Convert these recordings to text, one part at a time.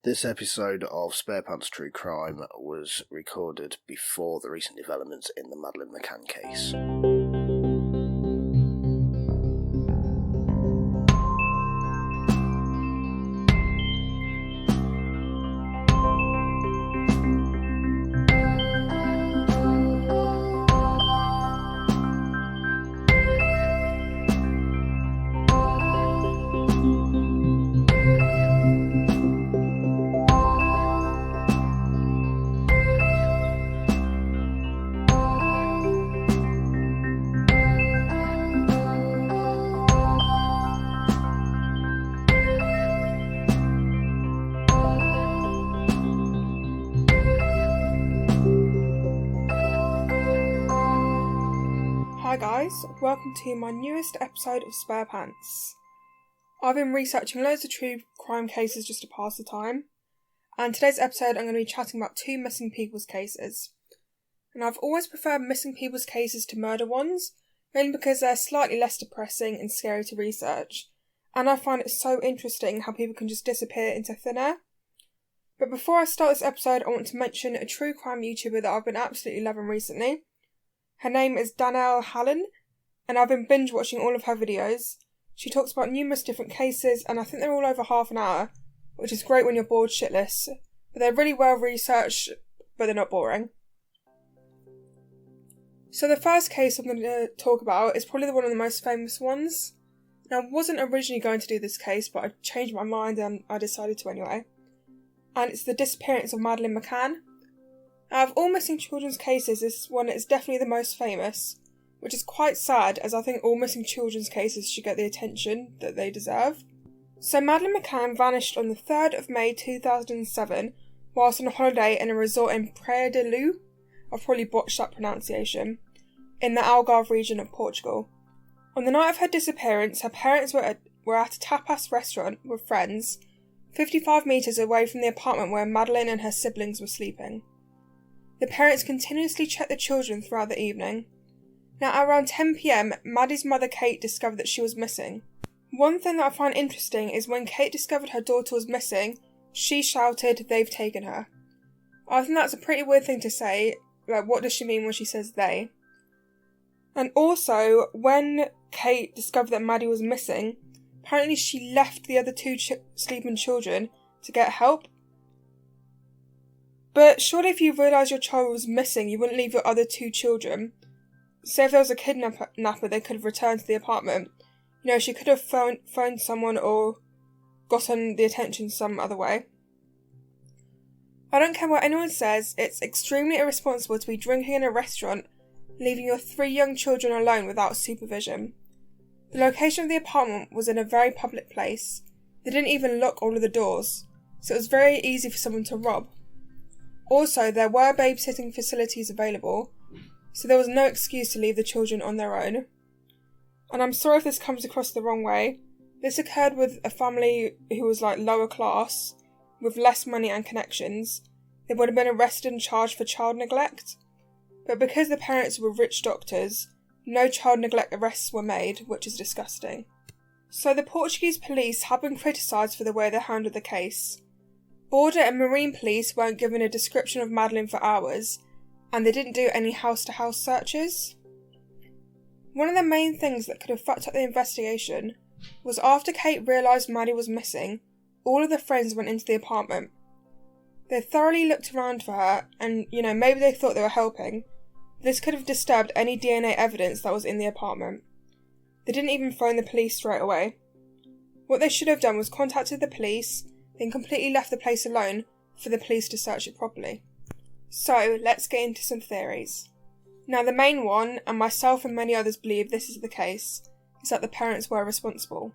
This episode of Spare Pants True Crime was recorded before the recent developments in the Madeleine McCann case. Hi guys, welcome to my newest episode of Spare Pants. I've been researching loads of true crime cases just to pass the time, and today's episode I'm going to be chatting about two missing people's cases. And I've always preferred missing people's cases to murder ones, mainly because they're slightly less depressing and scary to research, and I find it so interesting how people can just disappear into thin air. But before I start this episode, I want to mention a true crime YouTuber that I've been absolutely loving recently. Her name is Danielle Hallen, and I've been binge watching all of her videos. She talks about numerous different cases, and I think they're all over half an hour, which is great when you're bored shitless. But they're really well researched, but they're not boring. So the first case I'm going to talk about is probably one of the most famous ones. Now, I wasn't originally going to do this case, but I changed my mind and I decided to anyway. And it's the disappearance of Madeleine McCann. Out of all missing children's cases, this one is definitely the most famous, which is quite sad as I think all missing children's cases should get the attention that they deserve. So Madeleine McCann vanished on the 3rd of May 2007 whilst on holiday in a resort in Praia de Luz, I've probably botched that pronunciation, in the Algarve region of Portugal. On the night of her disappearance, her parents were at a tapas restaurant with friends, 55 metres away from the apartment where Madeleine and her siblings were sleeping. The parents continuously checked the children throughout the evening. Now, at around 10 p.m, Maddie's mother Kate discovered that she was missing. One thing that I find interesting is when Kate discovered her daughter was missing, she shouted, "They've taken her." I think that's a pretty weird thing to say. Like, what does she mean when she says they? And also, when Kate discovered that Maddie was missing, apparently she left the other two sleeping children to get help. But surely if you realise your child was missing, you wouldn't leave your other two children. Say if there was a kidnapper, they could have returned to the apartment. You know, she could have phoned someone or gotten the attention some other way. I don't care what anyone says, it's extremely irresponsible to be drinking in a restaurant, leaving your 3 young children alone without supervision. The location of the apartment was in a very public place. They didn't even lock all of the doors, so it was very easy for someone to rob. Also, there were babysitting facilities available, so there was no excuse to leave the children on their own. And I'm sorry if this comes across the wrong way. This occurred with a family who was lower class, with less money and connections. They would have been arrested and charged for child neglect. But because the parents were rich doctors, no child neglect arrests were made, which is disgusting. So the Portuguese police have been criticised for the way they handled the case. Border and Marine Police weren't given a description of Madeleine for hours, and they didn't do any house-to-house searches. One of the main things that could have fucked up the investigation was after Kate realised Maddie was missing, all of the friends went into the apartment. They thoroughly looked around for her, and, maybe they thought they were helping. This could have disturbed any DNA evidence that was in the apartment. They didn't even phone the police straight away. What they should have done was contacted the police, then completely left the place alone for the police to search it properly. So, let's get into some theories. Now, the main one, and myself and many others believe this is the case, is that the parents were responsible.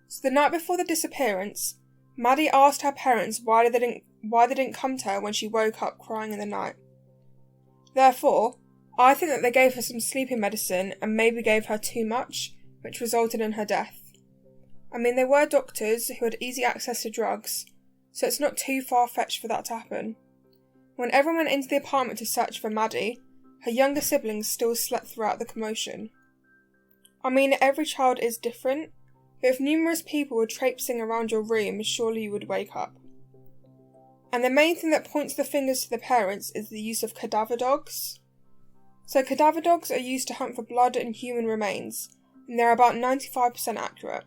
So the night before the disappearance, Maddie asked her parents why they didn't come to her when she woke up crying in the night. Therefore, I think that they gave her some sleeping medicine and maybe gave her too much, which resulted in her death. I mean, they were doctors who had easy access to drugs, so it's not too far-fetched for that to happen. When everyone went into the apartment to search for Maddie, her younger siblings still slept throughout the commotion. I mean, every child is different, but if numerous people were traipsing around your room, surely you would wake up. And the main thing that points the fingers to the parents is the use of cadaver dogs. So cadaver dogs are used to hunt for blood and human remains, and they're about 95% accurate.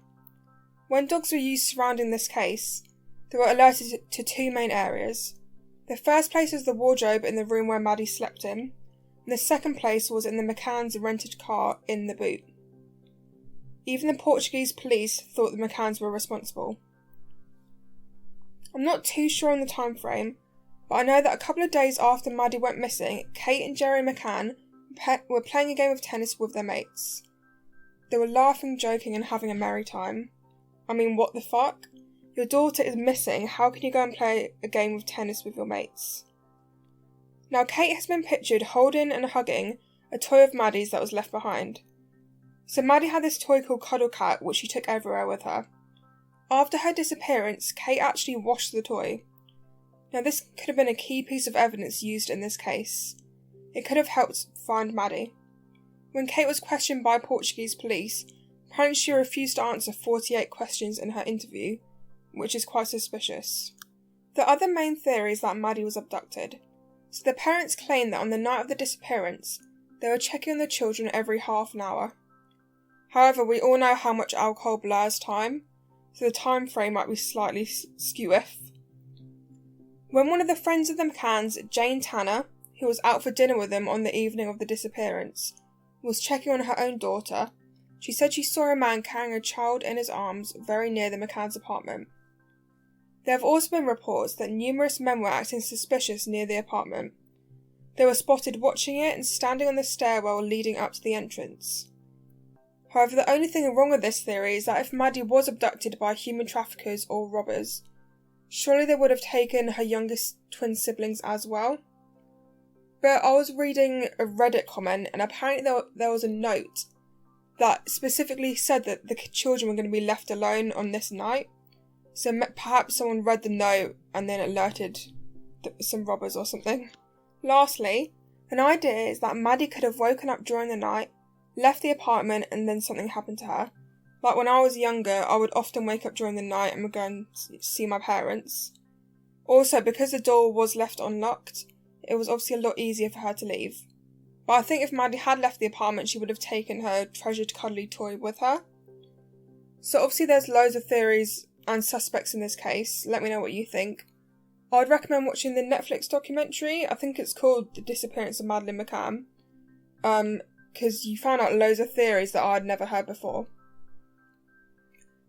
When dogs were used surrounding this case, they were alerted to two main areas. The first place was the wardrobe in the room where Maddie slept in, and the second place was in the McCann's rented car in the boot. Even the Portuguese police thought the McCanns were responsible. I'm not too sure on the time frame, but I know that a couple of days after Maddie went missing, Kate and Jerry McCann were playing a game of tennis with their mates. They were laughing, joking, and having a merry time. I mean, what the fuck? Your daughter is missing, how can you go and play a game of tennis with your mates? Now, Kate has been pictured holding and hugging a toy of Maddie's that was left behind. So Maddie had this toy called Cuddle Cat, which she took everywhere with her. After her disappearance, Kate actually washed the toy. Now, this could have been a key piece of evidence used in this case. It could have helped find Maddie. When Kate was questioned by Portuguese police, apparently she refused to answer 48 questions in her interview, which is quite suspicious. The other main theory is that Maddie was abducted. So the parents claim that on the night of the disappearance, they were checking on the children every half an hour. However, we all know how much alcohol blurs time, so the time frame might be slightly skew-iff. When one of the friends of the McCanns, Jane Tanner, who was out for dinner with them on the evening of the disappearance, was checking on her own daughter, she said she saw a man carrying a child in his arms very near the McCann's apartment. There have also been reports that numerous men were acting suspicious near the apartment. They were spotted watching it and standing on the stairwell leading up to the entrance. However, the only thing wrong with this theory is that if Maddie was abducted by human traffickers or robbers, surely they would have taken her youngest twin siblings as well. But I was reading a Reddit comment, and apparently there was a note that specifically said that the children were going to be left alone on this night. So perhaps someone read the note and then alerted some robbers or something. Lastly, an idea is that Maddie could have woken up during the night, left the apartment, and then something happened to her. Like when I was younger, I would often wake up during the night and would go and see my parents. Also, because the door was left unlocked, it was obviously a lot easier for her to leave. But I think if Maddie had left the apartment, she would have taken her treasured cuddly toy with her. So obviously there's loads of theories and suspects in this case. Let me know what you think. I'd recommend watching the Netflix documentary. I think it's called The Disappearance of Madeleine McCann. Because you found out loads of theories that I'd never heard before.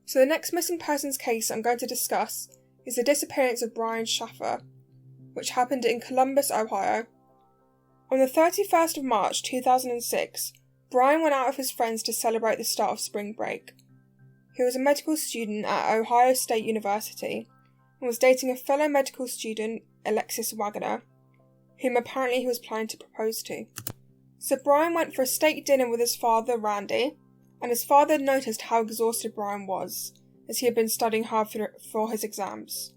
So the next missing persons case I'm going to discuss is the disappearance of Brian Shaffer, which happened in Columbus, Ohio. On the 31st of March 2006, Brian went out with his friends to celebrate the start of spring break. He was a medical student at Ohio State University and was dating a fellow medical student, Alexis Wagner, whom apparently he was planning to propose to. So Brian went for a steak dinner with his father, Randy, and his father noticed how exhausted Brian was, as he had been studying hard for his exams.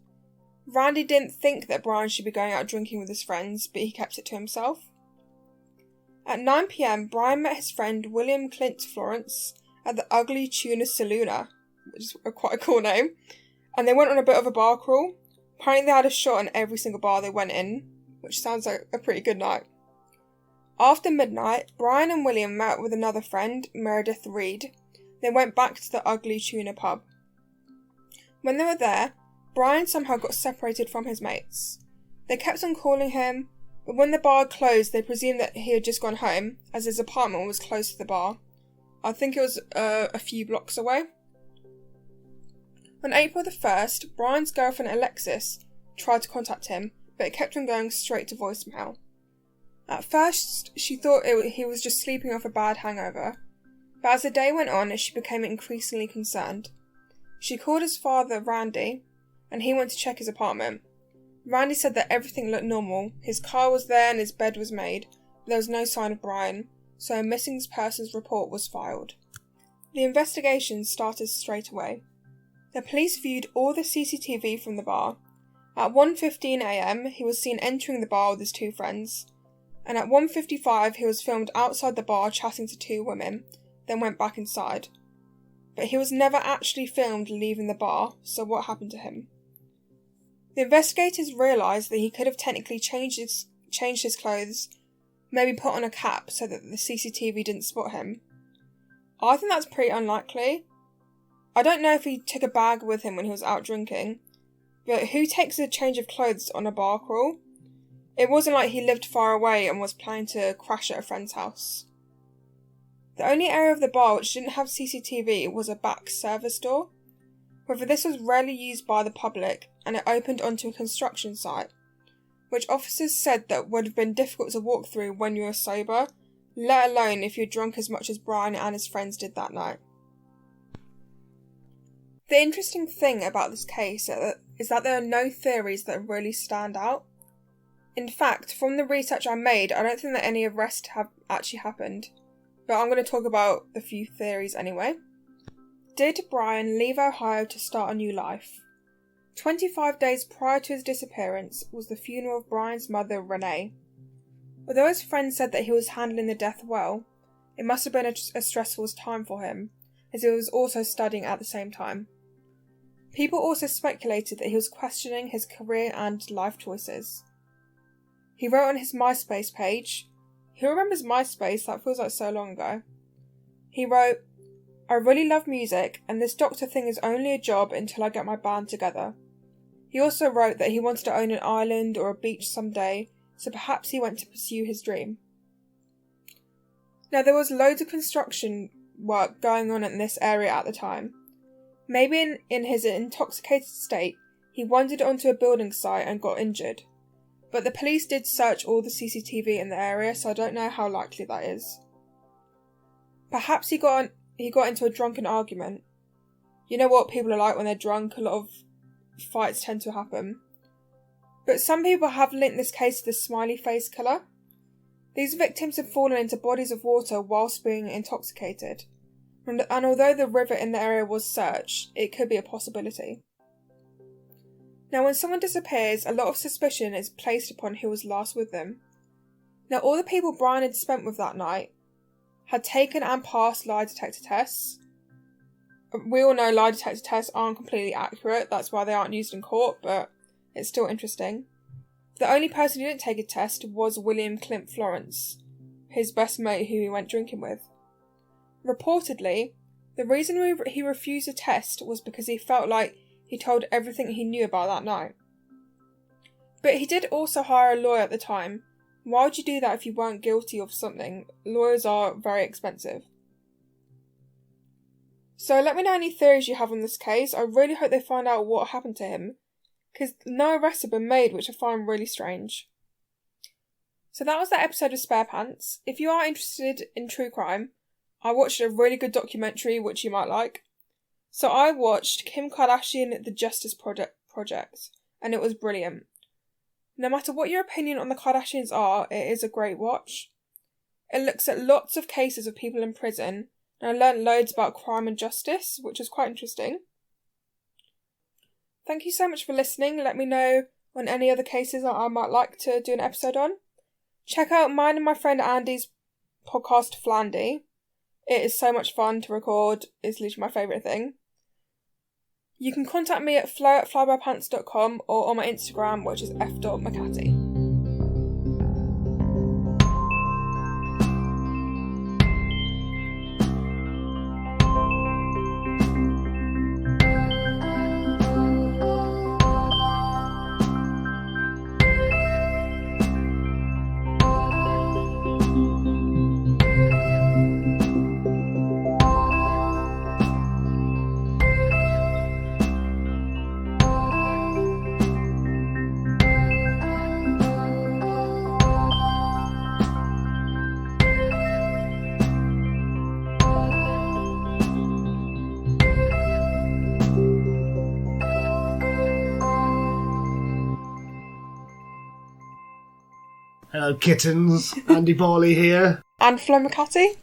Randy didn't think that Brian should be going out drinking with his friends, but he kept it to himself. At 9 p.m, Brian met his friend William Clint Florence at the Ugly Tuna Saloona, which is quite a cool name, and they went on a bit of a bar crawl. Apparently they had a shot in every single bar they went in, which sounds like a pretty good night. After midnight, Brian and William met with another friend, Meredith Reed. They went back to the Ugly Tuna pub. When they were there, Brian somehow got separated from his mates. They kept on calling him, but when the bar closed, they presumed that he had just gone home, as his apartment was close to the bar. I think it was a few blocks away. On April the 1st, Brian's girlfriend Alexis tried to contact him, but it kept on going straight to voicemail. At first, she thought he was just sleeping off a bad hangover, but as the day went on, she became increasingly concerned. She called his father, Randy, and he went to check his apartment. Randy said that everything looked normal. His car was there and his bed was made, but there was no sign of Brian, so a missing persons report was filed. The investigation started straight away. The police viewed all the CCTV from the bar. At 1:15 a.m, he was seen entering the bar with his two friends, and at 1:55 he was filmed outside the bar chatting to two women, then went back inside. But he was never actually filmed leaving the bar, so what happened to him? The investigators realised that he could have technically changed his clothes, maybe put on a cap so that the CCTV didn't spot him. I think that's pretty unlikely. I don't know if he took a bag with him when he was out drinking, but who takes a change of clothes on a bar crawl? It wasn't like he lived far away and was planning to crash at a friend's house. The only area of the bar which didn't have CCTV was a back service door. However, this was rarely used by the public and it opened onto a construction site, which officers said that would have been difficult to walk through when you were sober, let alone if you're drunk as much as Brian and his friends did that night. The interesting thing about this case is that there are no theories that really stand out. In fact, from the research I made, I don't think that any arrests have actually happened, but I'm going to talk about a few theories anyway. Did Brian leave Ohio to start a new life? 25 days prior to his disappearance was the funeral of Brian's mother, Renee. Although his friends said that he was handling the death well, it must have been a stressful time for him, as he was also studying at the same time. People also speculated that he was questioning his career and life choices. He wrote on his MySpace page, who remembers MySpace? That feels like so long ago. He wrote, "I really love music, and this doctor thing is only a job until I get my band together." He also wrote that he wanted to own an island or a beach someday, so perhaps he went to pursue his dream. Now, there was loads of construction work going on in this area at the time. Maybe in his intoxicated state, he wandered onto a building site and got injured. But the police did search all the CCTV in the area, so I don't know how likely that is. Perhaps he got into a drunken argument. You know what people are like when they're drunk, a lot of fights tend to happen. But some people have linked this case to the smiley face killer. These victims have fallen into bodies of water whilst being intoxicated. And although the river in the area was searched, it could be a possibility. Now, when someone disappears, a lot of suspicion is placed upon who was last with them. Now, all the people Brian had spent with that night had taken and passed lie detector tests. We all know lie detector tests aren't completely accurate, that's why they aren't used in court, but it's still interesting. The only person who didn't take a test was William Clint Florence, his best mate who he went drinking with. Reportedly, the reason he refused a test was because he felt like he told everything he knew about that night. But he did also hire a lawyer at the time. Why would you do that if you weren't guilty of something? Lawyers are very expensive. So let me know any theories you have on this case. I really hope they find out what happened to him, because no arrests have been made, which I find really strange. So that was that episode of Spare Pants. If you are interested in true crime, I watched a really good documentary which you might like. So I watched Kim Kardashian The Justice Project, and it was brilliant. No matter what your opinion on the Kardashians are, it is a great watch. It looks at lots of cases of people in prison, and I learned loads about crime and justice, which was quite interesting. Thank you so much for listening. Let me know on any other cases that I might like to do an episode on. Check out mine and my friend Andy's podcast, Flandy. It is so much fun to record. It's literally my favourite thing. You can contact me at flo@flybypants.com or on my Instagram, which is f.mcatty. Hello kittens, Andy Barley here. And Flo McCarthy.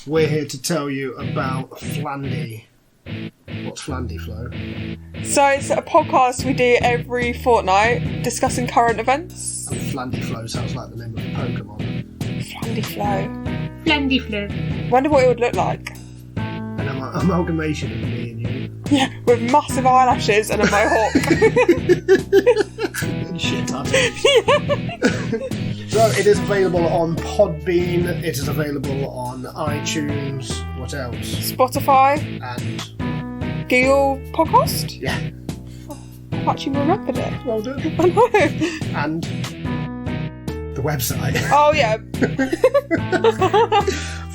We're here to tell you about Flandy. What's Flandy, Flo? So it's a podcast we do every fortnight discussing current events. And Flandy Flo sounds like the name of a Pokemon. Flandy Flo. Flandy Flo. Wonder what it would look like. An amalgamation of me and you. Yeah, with massive eyelashes and a mohawk. cartoons. So it is available on Podbean, it is available on iTunes, what else? Spotify, And, Google Podcast. yeah, I've actually remembered it. well done. I know. And the website, Oh yeah.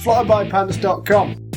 flybypants.com.